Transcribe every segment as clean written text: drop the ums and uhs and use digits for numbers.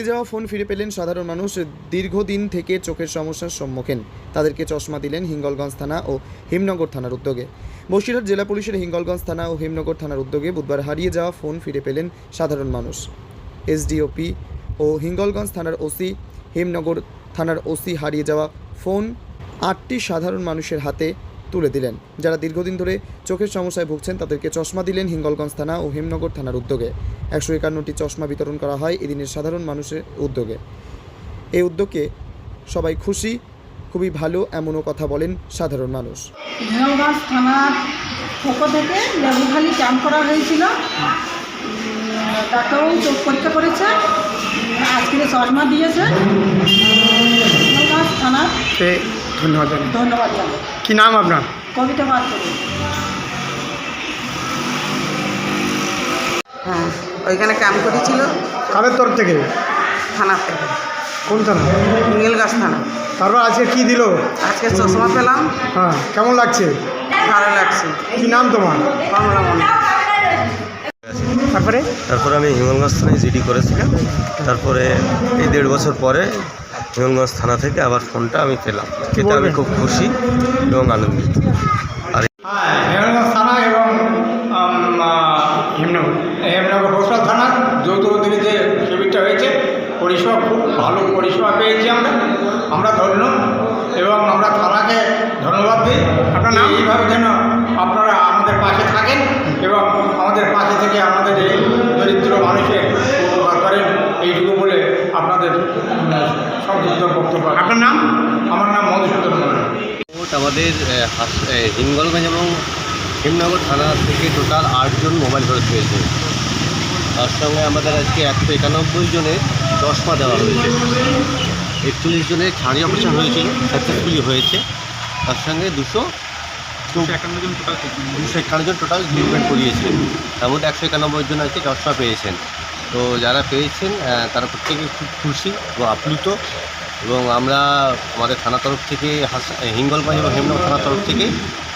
যাওয়া ফোন ফিরে পেলেন সাধারণ মানুষ। দীর্ঘদিন থেকে চোখের সমস্যার সম্মুখীন তাদেরকে চশমা দিলেন হিঙ্গলগঞ্জ থানা ও হিমনগর থানার উদ্যোগে। বসিরহাট জেলা পুলিশের হিঙ্গলগঞ্জ থানা ও হিমনগর থানার উদ্যোগে বুধবার হারিয়ে যাওয়া ফোন ফিরে পেলেন সাধারণ মানুষ। এসডিওপি ও হিঙ্গলগঞ্জ থানার ওসি, হিমনগর থানার ওসি হারিয়ে যাওয়া ফোন 8টি সাধারণ মানুষের হাতে তুলে দিলেন। যারা দীর্ঘদিন ধরে চোখের সমস্যায় ভুগছেন তাদেরকে চশমা দিলেন হিঙ্গলগঞ্জ থানা ও হিমনগর থানার উদ্যোগে। 151টি চশমা বিতরণ করা হয় এদিনের সাধারণ মানুষের উদ্যোগে। এই উদ্যোগে সবাই খুশি, খুবই ভালো এমনও কথা বলেন সাধারণ মানুষ। হিঙ্গলগঞ্জ থানার পক্ষ থেকে লেবুখালি ক্যাম্প করা হয়েছিল, তাকেও চোখ পরীক্ষা করেছে, আজকে চশমা দিয়েছে। হিঙ্গলগঞ্জ থানার ধন্যবাদ ধন্যবাদ জানাই। কি নাম আপনার? কবিতা পাত্র। হ্যাঁ, ওইখানে ক্যাম্প করেছিল কাদের তরফ থেকে? থানা থেকে। কোন থানা? হিঙ্গলগঞ্জ থানা। তারপর আজকে কি দিল? আজকে চশমা পেলাম, হ্যাঁ, কেমন লাগছে? ভালো লাগছে। কি নাম তোমার? বাংলা মনে। তারপরে আমি হিঙ্গলগঞ্জ থানায় জিডি করেছিলাম। তারপরে এই 1.5 বছর পরে হিঙ্গলগঞ্জ থানা থেকে আবার ফোনটা আমি পেলাম। এতে আমি খুব খুশি এবং আনন্দিত। হিঙ্গলগঞ্জ থানা এবং হেমনগর বসিরহাট থানা যৌথ উদ্যোগে যে শিবিরটা হয়েছে, পরিষেবা খুব ভালো পরিষেবা পেয়েছি আমরা ধন্য, এবং আমরা থানাকে ধন্যবাদ দিই। আপনার নাম? এইভাবে যেন আপনারা আমাদের পাশে থাকেন এবং আমাদের পাশে থেকে আমাদের এই দরিদ্র মানুষের উপকার করেন, এইটুকু বলে আপনাদের সংক্ষিপ্ত বক্তব্য। আপনার নাম? আমার নাম মধুসূদন মন্ডল। আমাদের হিঙ্গলগঞ্জ এবং হিমনগর থানা থেকে টোটাল 8 জন মোবাইল ফেরত পেয়েছে। তার সঙ্গে আমাদের আজকে 191 জনের চশমা দেওয়া হয়েছে। 41 জনের ছাড়ি অপারেশন হয়েছিল, সাকসেসফুলি হয়েছে। তার সঙ্গে 251 জন টোটাল ট্রিটমেন্ট করিয়েছেন। তার মধ্যে 191 জন আজকে চশমা পেয়েছেন। তো যারা পেয়েছেন তারা প্রত্যেকে খুব খুশি ও আপ্লুত, এবং আমরা আমাদের থানা তরফ থেকে হিঙ্গলগঞ্জ এবং হেমনগর থানার তরফ থেকে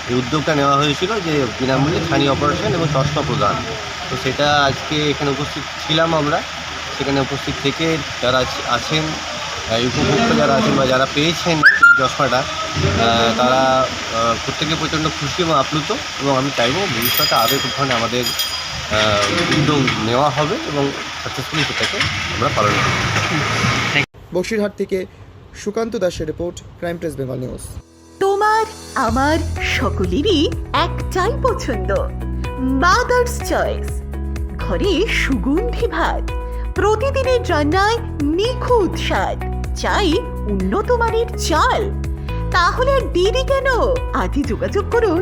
এই উদ্যোগটা নেওয়া হয়েছিল যে বিনামূল্যে ছানি অপারেশন এবং চশমা প্রদান। তো সেটা আজকে এখানে উপস্থিত ছিলাম আমরা। সেখানে উপস্থিত থেকে যারা আছেন, উপভোক্তা যারা আছেন বা যারা পেয়েছেন চশমাটা, তারা প্রত্যেকে প্রচণ্ড খুশি এবং আপ্লুত, এবং আমি চাইব ভবিষ্যতে আরও একটু ধরনের আমাদের উদ্যোগ নেওয়া হবে এবং সাকসেসফুলি সেটাকে আমরা পালন করব। বসিরহাট থেকে সুকান্ত দাসের report, crime press Bengal news. তোমার আমার সকলেরই একটাই পছন্দ, মাদার্স চয়েস। ঘরে সুগন্ধি ভাত, প্রতিদিনের রান্নায় নিখুঁত স্বাদ, চাই উন্নত মানের চাল। তাহলে আর দেরি কেন? আজই যোগাযোগ করুন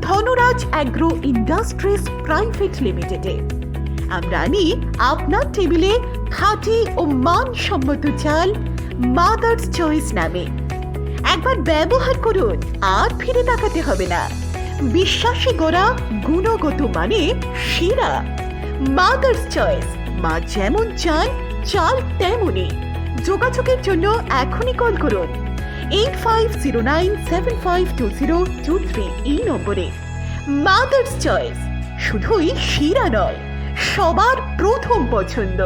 ধনরাজ অ্যাগ্রো ইন্ডাস্ট্রিজ প্রাইভেট লিমিটেডে। আমরা আনি আপনার টেবিলে খাঁটি ও মানসম্মত চাল মাদার্স চয়েস নামে। একবার ব্যবহার করুন, আর ফিরে তাকাতে হবে না। বিশ্বাসে গড়া গুণগত মানে সেরা মাদার্স চয়েস। মা যেমন চান, চাল তেমনই। যোগাযোগের জন্য এখনই কল করুন 8509752023 এই নম্বরে। মাদার্স চয়েস শুধুই সেরা নয়, সবার প্রথম পছন্দ।